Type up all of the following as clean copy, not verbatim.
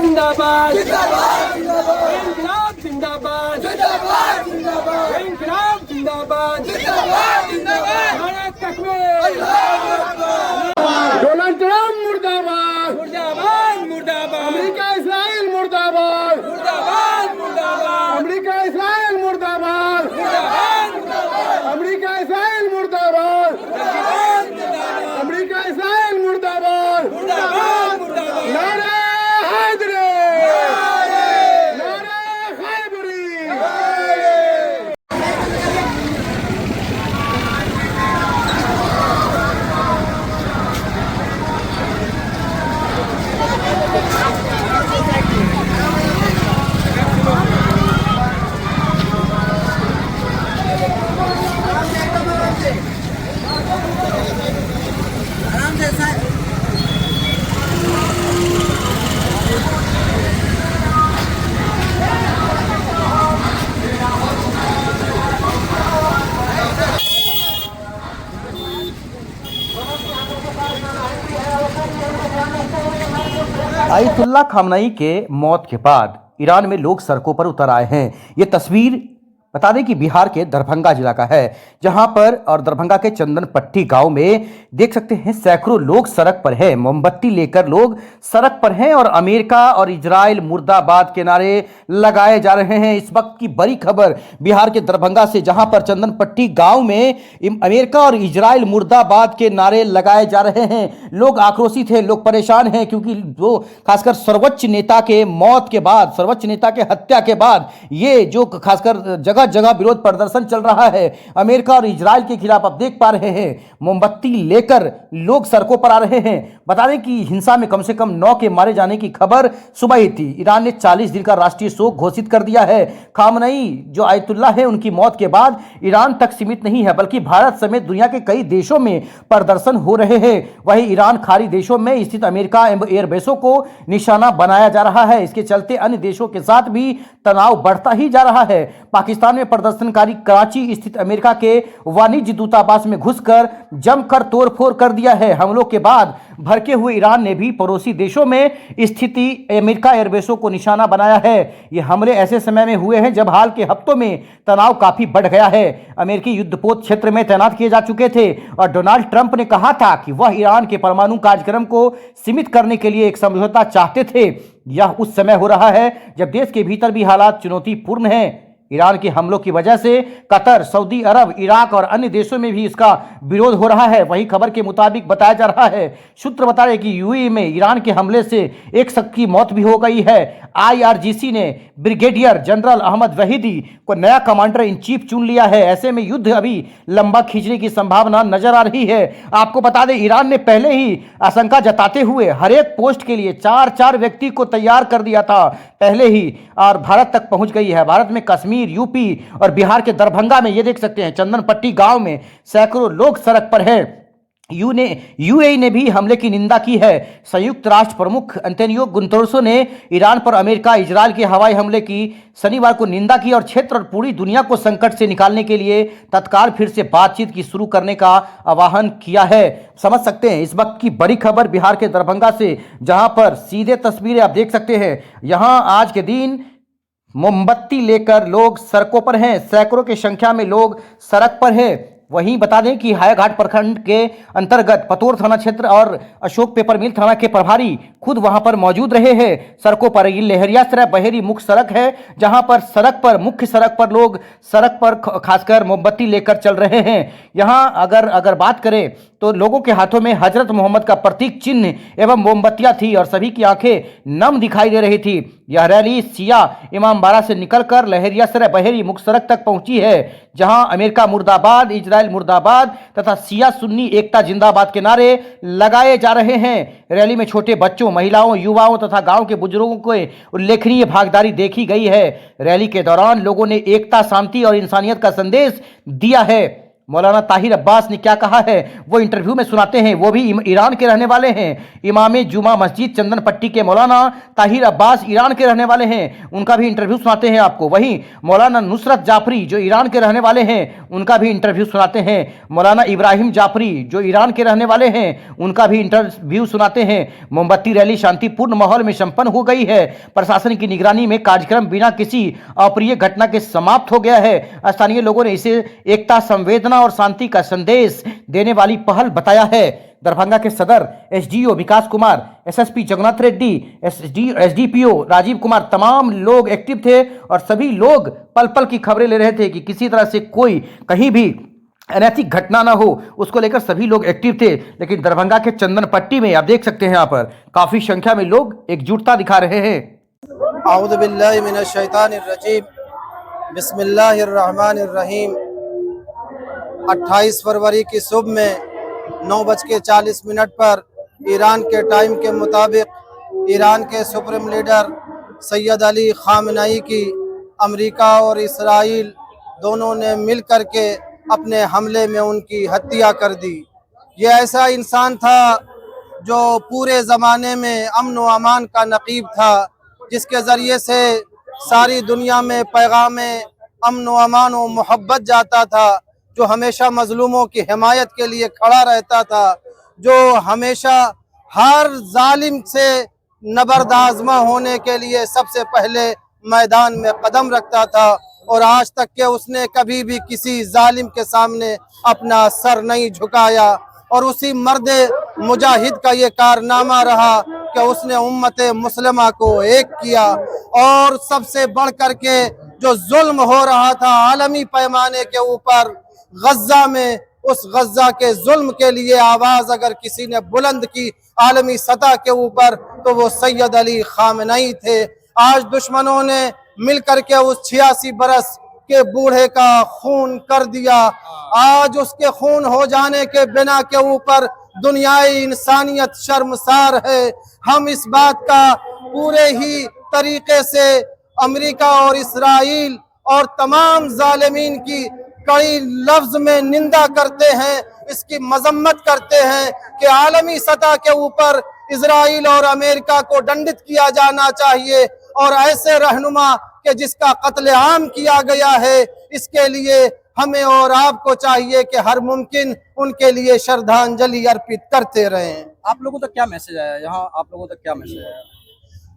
जिंदाबाद इंकलाब जिंदाबाद इंकलाब जिंदाबाद नारे तकबीर डोनाल्ड ट्रम्प मुर्दाबाद मुर्दाबाद मुर्दाबाद अमेरिका इस्राइल मुर्दाबाद मुर्दाबाद मुर्दाबाद अमेरिका इस्राइल मुर्दाबाद मुर्दाबाद अमेरिका इस्राइल मुर्दाबाद अमेरिका इस्राइल मुर्दाबाद मुर्दाबाद नारे हैदरी नारे खैबरी आयतुल्ला खामनई के मौत के बाद ईरान में लोग सड़कों पर उतर आए हैं। ये तस्वीर बता दें कि बिहार के दरभंगा जिला का है, जहां पर और दरभंगा के चंदनपट्टी गांव में देख सकते हैं सैकड़ों लोग सड़क पर हैं, मोमबत्ती लेकर लोग सड़क पर हैं और अमेरिका और इजराइल मुर्दाबाद के नारे लगाए जा रहे हैं। इस वक्त की बड़ी खबर बिहार के दरभंगा से, जहां पर चंदनपट्टी गांव में अमेरिका और इजराइल मुर्दाबाद के नारे लगाए जा रहे हैं। लोग आक्रोशित हैं, लोग परेशान हैं, क्योंकि जो खासकर सर्वोच्च नेता के मौत के बाद, सर्वोच्च नेता के हत्या के बाद ये जो खासकर जगह जगह विरोध प्रदर्शन चल रहा है अमेरिका और इजराइल के खिलाफ। अब देख पा रहे हैं मोमबत्ती लेकर लोग सड़कों पर आ रहे हैं। बता दें कि हिंसा में कम से कम 9 के मारे जाने की खबर सुबह ही थी। ईरान ने 40 दिन का राष्ट्रीय शोक घोषित कर दिया है। खामनई जो आयतुल्ला है, उनकी मौत के बाद ईरान तक सीमित नहीं है, बल्कि भारत समेत दुनिया के कई देशों में प्रदर्शन हो रहे हैं। वहीं ईरान खाड़ी देशों में स्थित अमेरिका एयरबेसों को निशाना बनाया जा रहा है। इसके चलते अन्य देशों के साथ भी तनाव बढ़ता ही जा रहा है। पाकिस्तान में प्रदर्शनकारी कराची स्थित अमेरिका के वाणिज्य दूतावास में घुसकर जमकर तोड़फोड़ कर दिया है। हमलों के बाद भड़के हुए ईरान ने भी पड़ोसी देशों में स्थिति अमेरिका एयरबेसों को निशाना बनाया है। ये हमले ऐसे समय में हुए हैं जब हाल के हफ्तों में तनाव काफी बढ़ गया है। अमेरिकी युद्धपोत क्षेत्र में तैनात किए जा चुके थे और डोनाल्ड ट्रंप ने कहा था कि वह ईरान के परमाणु कार्यक्रम को सीमित करने के लिए एक समझौता चाहते थे। यह उस समय हो रहा है जब देश के भीतर भी हालात चुनौतीपूर्ण हैं। ईरान के हमलों की वजह से कतर, सऊदी अरब, इराक और अन्य देशों में भी इसका विरोध हो रहा है। वही खबर के मुताबिक बताया जा रहा है, सूत्र बता रहे कि यूएई में ईरान के हमले से एक शख्स की मौत भी हो गई है। आईआरजीसी ने ब्रिगेडियर जनरल अहमद वहीदी को नया कमांडर इन चीफ चुन लिया है। ऐसे में युद्ध अभी लंबा खींचने की संभावना नजर आ रही है। आपको बता दें, ईरान ने पहले ही आशंका जताते हुए हर एक पोस्ट के लिए 4-4 व्यक्ति को तैयार कर दिया था पहले ही, और भारत तक पहुंच गई है। भारत में कश्मीर, यूपी और बिहार के दरभंगा में ये देख सकते हैं चंदनपट्टी गांव में सैकड़ों लोग सड़क पर हैं। यूएई ने भी हमले की निंदा की है। संयुक्त राष्ट्र प्रमुख एंटोनियो गुतेरेस ने ईरान पर अमेरिका इजराइल के हवाई हमले की शनिवार को निंदा की और क्षेत्र और पूरी दुनिया को संकट से निकालने के लिए तत्काल फिर से बातचीत की शुरू करने का आह्वान किया है। समझ सकते हैं इस वक्त की बड़ी खबर बिहार के दरभंगा से, जहां पर सीधे तस्वीरें आप देख सकते हैं। यहां आज के दिन मोमबत्ती लेकर लोग सड़कों पर हैं, सैकड़ों की संख्या में लोग सड़क पर हैं। वहीं बता दें कि हायाघाट प्रखंड के अंतर्गत पतोर थाना क्षेत्र और अशोक पेपर मिल थाना के प्रभारी खुद वहां पर मौजूद रहे हैं सड़कों पर। ये लहरियासराय बहेरी मुख्य सड़क है, जहां पर मुख्य सड़क पर लोग सड़क पर खासकर मोमबत्ती लेकर चल रहे हैं। यहां अगर बात करें तो लोगों के हाथों में हजरत मोहम्मद का प्रतीक चिन्ह एवं मोमबत्तियां थी और सभी की आंखें नम दिखाई दे रही थी। यह रैली सिया इमामबाड़ा से निकलकर लहरियासराय बहेरी मुख्य सड़क तक पहुंची है, जहां अमेरिका मुर्दाबाद, इजराइल मुर्दाबाद तथा सिया सुन्नी एकता जिंदाबाद के नारे लगाए जा रहे हैं। रैली में छोटे बच्चों, महिलाओं, युवाओं तथा गांव के बुजुर्गों को उल्लेखनीय भागीदारी देखी गई है। रैली के दौरान लोगों ने एकता, शांति और इंसानियत का संदेश दिया है। मौलाना ताहिर अब्बास ने क्या कहा है वो इंटरव्यू में सुनाते हैं। वो भी ईरान के रहने वाले हैं। इमाम जुमा मस्जिद चंदन पट्टी के मौलाना ताहिर अब्बास ईरान के रहने वाले हैं, उनका भी इंटरव्यू सुनाते हैं आपको। वहीं मौलाना नुसरत जाफरी जो ईरान के रहने वाले हैं, उनका भी इंटरव्यू सुनाते हैं। मौलाना इब्राहिम जाफरी जो ईरान के रहने वाले हैं, उनका भी इंटरव्यू सुनाते हैं। मोमबत्ती रैली शांतिपूर्ण माहौल में संपन्न हो गई है। प्रशासन की निगरानी में कार्यक्रम बिना किसी अप्रिय घटना के समाप्त हो गया है। स्थानीय लोगों ने इसे एकता, संवेदना और शांति का संदेश देने वाली पहल बताया है। दरभंगा के सदर एसडीओ विकास कुमार, एसएसपी जगन्नाथ रेड्डी, एसडीपीओ राजीव कुमार, तमाम लोग एक्टिव थे और सभी लोग पल पल की खबरें ले रहे थे कि किसी तरह से कोई कहीं भी अनैतिक घटना ना हो, उसको लेकर सभी लोग एक्टिव थे। लेकिन दरभंगा के चंदन पट्टी में आप देख सकते हैं यहाँ पर काफी संख्या में लोग एकजुटता दिखा रहे हैं। औज़ु बिल्लाहि मिनश शैतानिर रजीम, बिस्मिल्लाहिर्रहमानिर रहीम। 28 फरवरी की सुबह में 9:40 पर ईरान के टाइम के मुताबिक ईरान के सुप्रीम लीडर सैयद अली खामनई की अमेरिका और इसराइल दोनों ने मिल कर के अपने हमले में उनकी हत्या कर दी। ये ऐसा इंसान था जो पूरे ज़माने में अमन व अमान का नक़ीब था, जिसके ज़रिए से सारी दुनिया में पैगाम अमन व अमान व मोहब्बत जाता था, जो हमेशा मजलूमों की हिमायत के लिए खड़ा रहता था, जो हमेशा हर जालिम से नबरदाज़मा होने के लिए सबसे पहले मैदान में कदम रखता था। और आज तक के उसने कभी भी किसी जालिम के सामने अपना सर नहीं झुकाया। और उसी मर्द मुजाहिद का ये कारनामा रहा कि उसने उम्मत मुस्लिमा को एक किया। और सबसे बढ़ कर के जो जुल्म हो रहा था आलमी पैमाने के ऊपर गज्जा में, उस गज्जा के जुल्म के लिए आवाज़ अगर किसी ने बुलंद की आलमी सतह के ऊपर तो वो सैयद अली खामनई थे। आज दुश्मनों ने मिलकर के उस 86 बरस के बूढ़े का खून कर दिया। आज उसके खून हो जाने के बिना के ऊपर दुनियाई इंसानियत शर्मसार है। हम इस बात का पूरे ही तरीके से अमेरिका और इसराइल और तमाम जालिमीन की कई लफ्ज में निंदा करते हैं, इसकी मजम्मत करते हैं कि आलमी सतह के ऊपर इसराइल और अमेरिका को दंडित किया जाना चाहिए। और ऐसे रहनुमा के जिसका कत्ले आम किया गया है, इसके लिए हमें और आपको चाहिए कि हर मुमकिन उनके लिए श्रद्धांजलि अर्पित करते रहें। आप लोगों तक क्या मैसेज आया यहाँ, आप लोगों तक क्या मैसेज आया?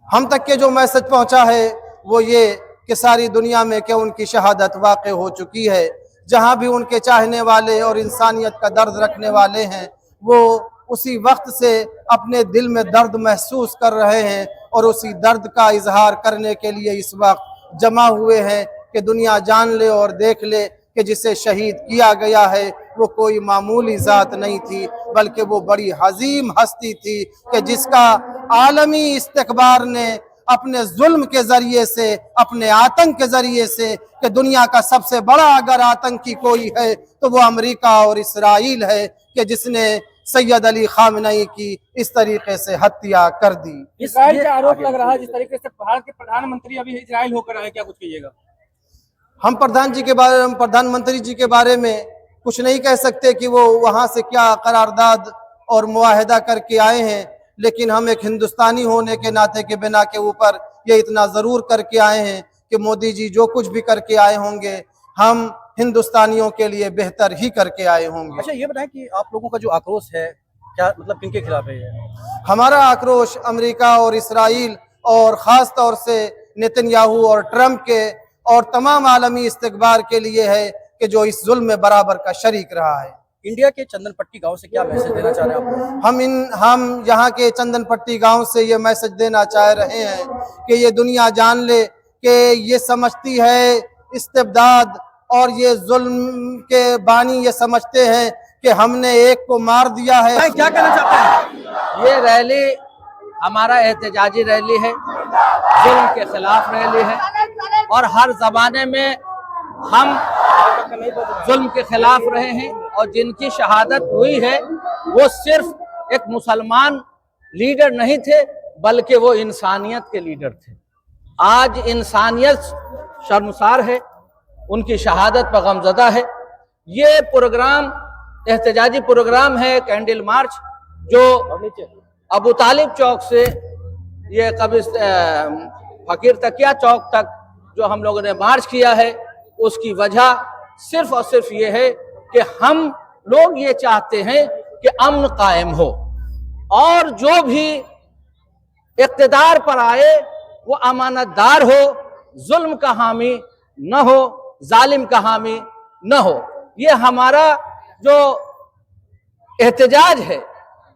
हम तक के जो मैसेज पहुंचा है वो ये कि सारी दुनिया में कि उनकी शहादत वाक़ई हो चुकी है। जहां भी उनके चाहने वाले और इंसानियत का दर्द रखने वाले हैं, वो उसी वक्त से अपने दिल में दर्द महसूस कर रहे हैं और उसी दर्द का इजहार करने के लिए इस वक्त जमा हुए हैं कि दुनिया जान ले और देख ले कि जिसे शहीद किया गया है वो कोई मामूली ज़ात नहीं थी, बल्कि वो बड़ी हज़ीम हस्ती थी कि जिसका आलमी इस्तिकबार ने अपने जुल्म के ज़रिए से, अपने आतंक के ज़रिए से, कि दुनिया का सबसे बड़ा अगर आतंकी कोई है तो वो अमेरिका और इसराइल है कि जिसने सैयद अली खामनई की इस तरीके से हत्या कर दी। इसराइल का आरोप लग रहा है जिस तरीके से भारत के प्रधानमंत्री अभी इजराइल होकर आए, क्या कुछ कहिएगा? हम प्रधानमंत्री जी के बारे में कुछ नहीं कह सकते कि वो वहाँ से क्या करारदाद और मुआहदा करके आए हैं, लेकिन हम एक हिंदुस्तानी होने के नाते के बिना के ऊपर ये इतना ज़रूर करके आए हैं कि मोदी जी जो कुछ भी करके आए होंगे हम हिंदुस्तानियों के लिए बेहतर ही करके आए होंगे। अच्छा, ये बताएं कि आप लोगों का जो आक्रोश है क्या मतलब किनके खिलाफ है ये? हमारा आक्रोश अमेरिका और इसराइल और ख़ास तौर से नेतन्याहू और ट्रंप के और तमाम आलमी इस्तिकबार के लिए है कि जो इस जुल्म में बराबर का शरीक रहा है। इंडिया के चंदन पट्टी गांव से क्या मैसेज देना चाह रहे हैं आप? हम यहाँ के चंदन पट्टी गांव से ये मैसेज देना चाह रहे हैं कि ये दुनिया जान ले कि ये समझती है इस्तिबदाद और ये जुल्म के बानी ये समझते हैं कि हमने एक को मार दिया है। क्या कहना चाहते हैं? ये रैली हमारा एहतजाजी रैली है, जुल्म के खिलाफ रैली है और हर जमाने में हम जुल्म के खिलाफ रहे हैं और जिनकी शहादत हुई है वो सिर्फ एक मुसलमान लीडर नहीं थे बल्कि वो इंसानियत के लीडर थे। आज इंसानियत शर्मसार है, उनकी शहादत पर गमज़दा है। ये प्रोग्राम एहतजाजी प्रोग्राम है, कैंडल मार्च, जो अबू तालिब चौक से ये कभी फकीर तकिया चौक तक जो हम लोगों ने मार्च किया है, उसकी वजह सिर्फ और सिर्फ ये है कि हम लोग ये चाहते हैं कि अमन कायम हो और जो भी इक़्तिदार पर आए वो अमानतदार हो, जुल्म का हामी न हो, जालिम का हामी न हो। ये हमारा जो एहतजाज है,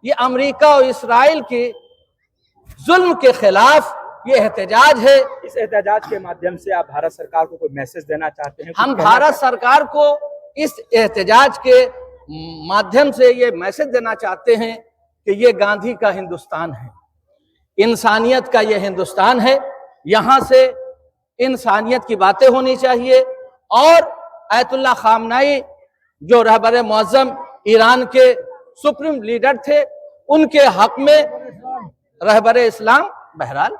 ये अमेरिका और इस्राइल के जुल्म के खिलाफ ये एहतजाज है। इस एहतजाज के माध्यम से आप भारत सरकार को कोई मैसेज देना चाहते हैं? हम भारत सरकार को इस एहतजाज के माध्यम से ये मैसेज देना चाहते हैं कि ये गांधी का हिंदुस्तान है, इंसानियत का ये हिंदुस्तान है। यहाँ से इंसानियत की बातें होनी चाहिए और आयतुल्लाह खामनाई जो रहबर मुअज़्ज़म ईरान के सुप्रीम लीडर थे, उनके हक में रहबर इस्लाम। बहरहाल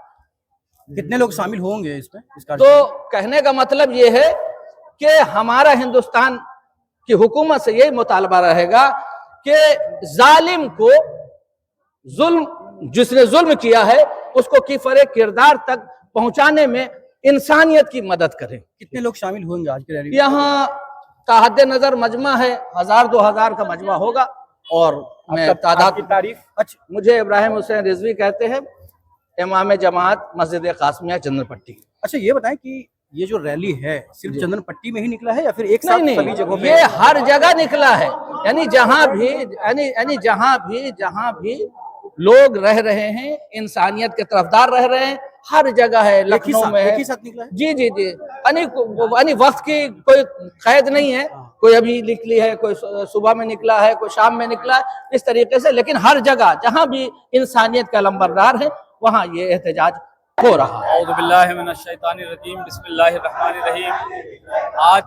कितने लोग शामिल होंगे इसमें? तो कहने का मतलब ये है कि हमारा हिंदुस्तान की हुकूमत से यही मुतालबा रहेगा कि जालिम को जिसने जुल्म किया है उसको किफ़रे किरदार तक पहुंचाने में इंसानियत की मदद करें। कितने लोग शामिल होंगे आज की रैली? यहाँ ताहद नजर मजमा है, 1000-2000 का मजमा होगा। और मैं तादाद की तारीफ, अच्छा, मुझे इब्राहिम हुसैन रिजवी कहते हैं, इमाम जमात मस्जिद कासमिया चंदन पट्टी। अच्छा, ये बताएं कि ये जो रैली है सिर्फ चंदन पट्टी में ही निकला है या फिर एक साथ सभी जगहों पे? ये हर जगह निकला है, यानी जहां भी लोग रह रहे हैं, इंसानियत के तरफदार रह रहे हैं, हर जगह है। लखनऊ में है, निकला है? जी जी जी, यानी वक्त की कोई कैद नहीं है, कोई अभी निकली है, कोई सुबह में निकला है, कोई शाम में निकला है, इस तरीके से। लेकिन हर जगह जहां भी इंसानियत का लंबरदार है वहां ये एहतजाज हो रहा है। औज़ुबिल्लाहि मिनश्शैतानिर्रजीम, बिस्मिल्लाहिर्रहमानिर्रहीम। आज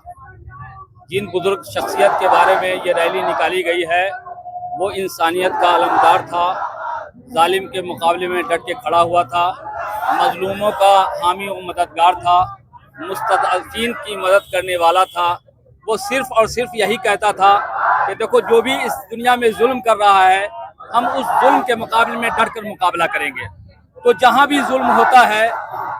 जिन बुजुर्ग शख्सियत के बारे में ये रैली निकाली गई है वो इंसानियत का अलमदार था, जालिम के मुकाबले में डट के खड़ा हुआ था, मजलूमों का हामी व मददगार था, मुस्तदअफीन की मदद करने वाला था। वो सिर्फ़ और सिर्फ यही कहता था कि देखो, जो भी इस दुनिया में जुल्म कर रहा है, हम उस जुल्म के मुकाबले में डट कर मुकाबला करेंगे। तो जहाँ भी जुल्म होता है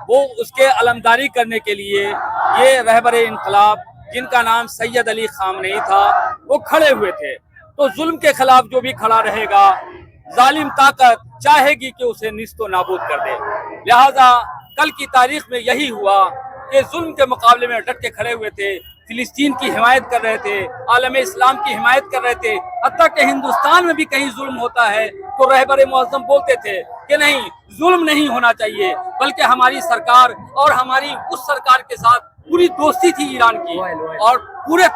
वो उसके अलमदारी करने के लिए ये रहबर इनकलाब, जिनका नाम सैयद अली खामनेई था, वो खड़े हुए थे। तो जुल्म के खिलाफ जो भी खड़ा रहेगा, जालिम ताकत चाहेगी कि उसे निस्तो नाबूद कर दे। लिहाजा कल की तारीख में यही हुआ कि जुल्म के मुकाबले में डट के खड़े हुए थे, फिलिस्तीन की हिमायत कर रहे थे, आलम इस्लाम की हिमायत कर रहे थे। हत्ता कि हिंदुस्तान में भी कहीं जुल्म होता है तो रहबर मुअज़्ज़म बोलते थे कि नहीं, जुल्म नहीं होना चाहिए, बल्कि हमारी सरकार और हमारी उस सरकार के साथ पूरी दोस्ती थी ईरान की, और पूरे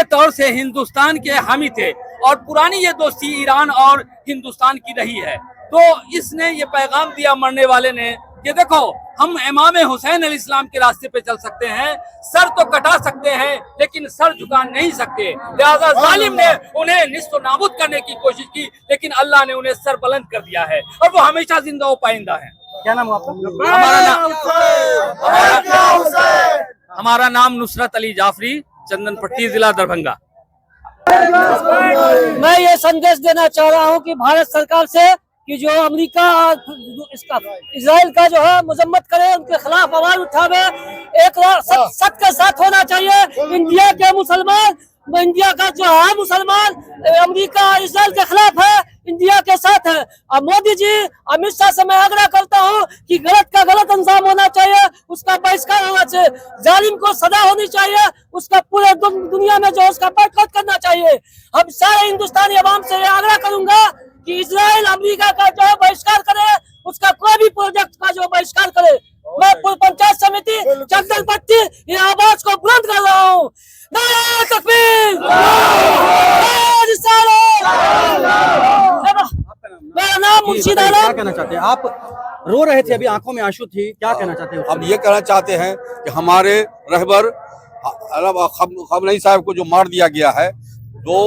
तौर से हिंदुस्तान के हामी थे, और पुरानी ये दोस्ती ईरान और हिंदुस्तान की रही है। तो इसने ये पैगाम दिया मरने वाले ने कि देखो, हम इमाम हुसैन अलैहिस्सलाम के रास्ते पे चल सकते हैं, सर तो कटा सकते हैं लेकिन सर झुका नहीं सकते। लिहाजा जालिम ने उन्हें निस्तो नाबूद करने की कोशिश की, लेकिन अल्लाह ने उन्हें सर बुलंद कर दिया है और वो हमेशा जिंदा व पाइंदा है। क्या नाम आपका? हमारा नाम नुसरत अली जाफरी, चंदन पट्टी, जिला दरभंगा। मैं ये संदेश देना चाह रहा हूँ कि भारत सरकार से कि जो अमेरिका इसका इजराइल का जो है मजम्मत करे, उनके खिलाफ आवाज उठावे, एक सख्त के साथ होना चाहिए। इंडिया के मुसलमान, इंडिया का जो है मुसलमान, अमेरिका इजराइल के खिलाफ है, इंडिया के साथ है। और मोदी जी, अमित शाह से मैं आग्रह करता हूँ कि गलत का गलत अंजाम होना चाहिए, उसका बहिष्कार होना चाहिए, जालिम को सजा होनी चाहिए, उसका पूरे दुनिया में जो उसका बाइकआउट करना चाहिए। हम सारे हिंदुस्तानी अवाम से आग्रह करूंगा कि इजराइल अमेरिका का जो बहिष्कार करे, उसका कोई भी प्रोजेक्ट का जो बहिष्कार करे। मैं पंचायत समिति चंदन पट्टी ये आवाज को बुलंद कर रहा हूँ। नारे तकबीर, मेरा नाम मुर्शीद आलम। क्या कहना चाहते हैं आप? रो रहे थे, अभी आंखों में आंसू थी, क्या कहना चाहते हैं? हम ये कहना चाहते हैं कि हमारे रहबर खामनेई साहब को जो मार दिया गया है, जो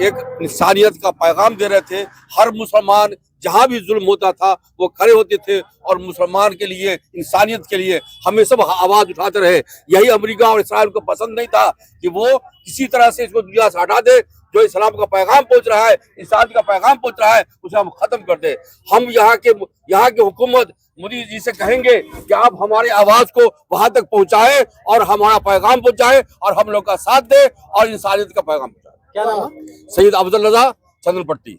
एक इंसानियत का पैगाम दे रहे थे, हर मुसलमान जहां भी जुल्म होता था वो खड़े होते थे और मुसलमान के लिए, इंसानियत के लिए हमेशा आवाज उठाते रहे। यही अमेरिका और इस्राइल को पसंद नहीं था कि वो किसी तरह से इसको दुनिया से हटा दे। जो इस्लाम का पैगाम पहुंच रहा है, इंसानियत का पैगाम पहुंच रहा है, उसे हम खत्म कर दे। हम यहाँ के हुकूमत मोदी जी से कहेंगे कि आप हमारी आवाज को वहां तक पहुंचाएं और हमारा पैगाम पहुंचाएं और हम लोग का साथ दे और इंसानियत का पैगाम पहुंचाएं। क्या नाम है? सैयद अफजल रजा, चंदन पट्टी।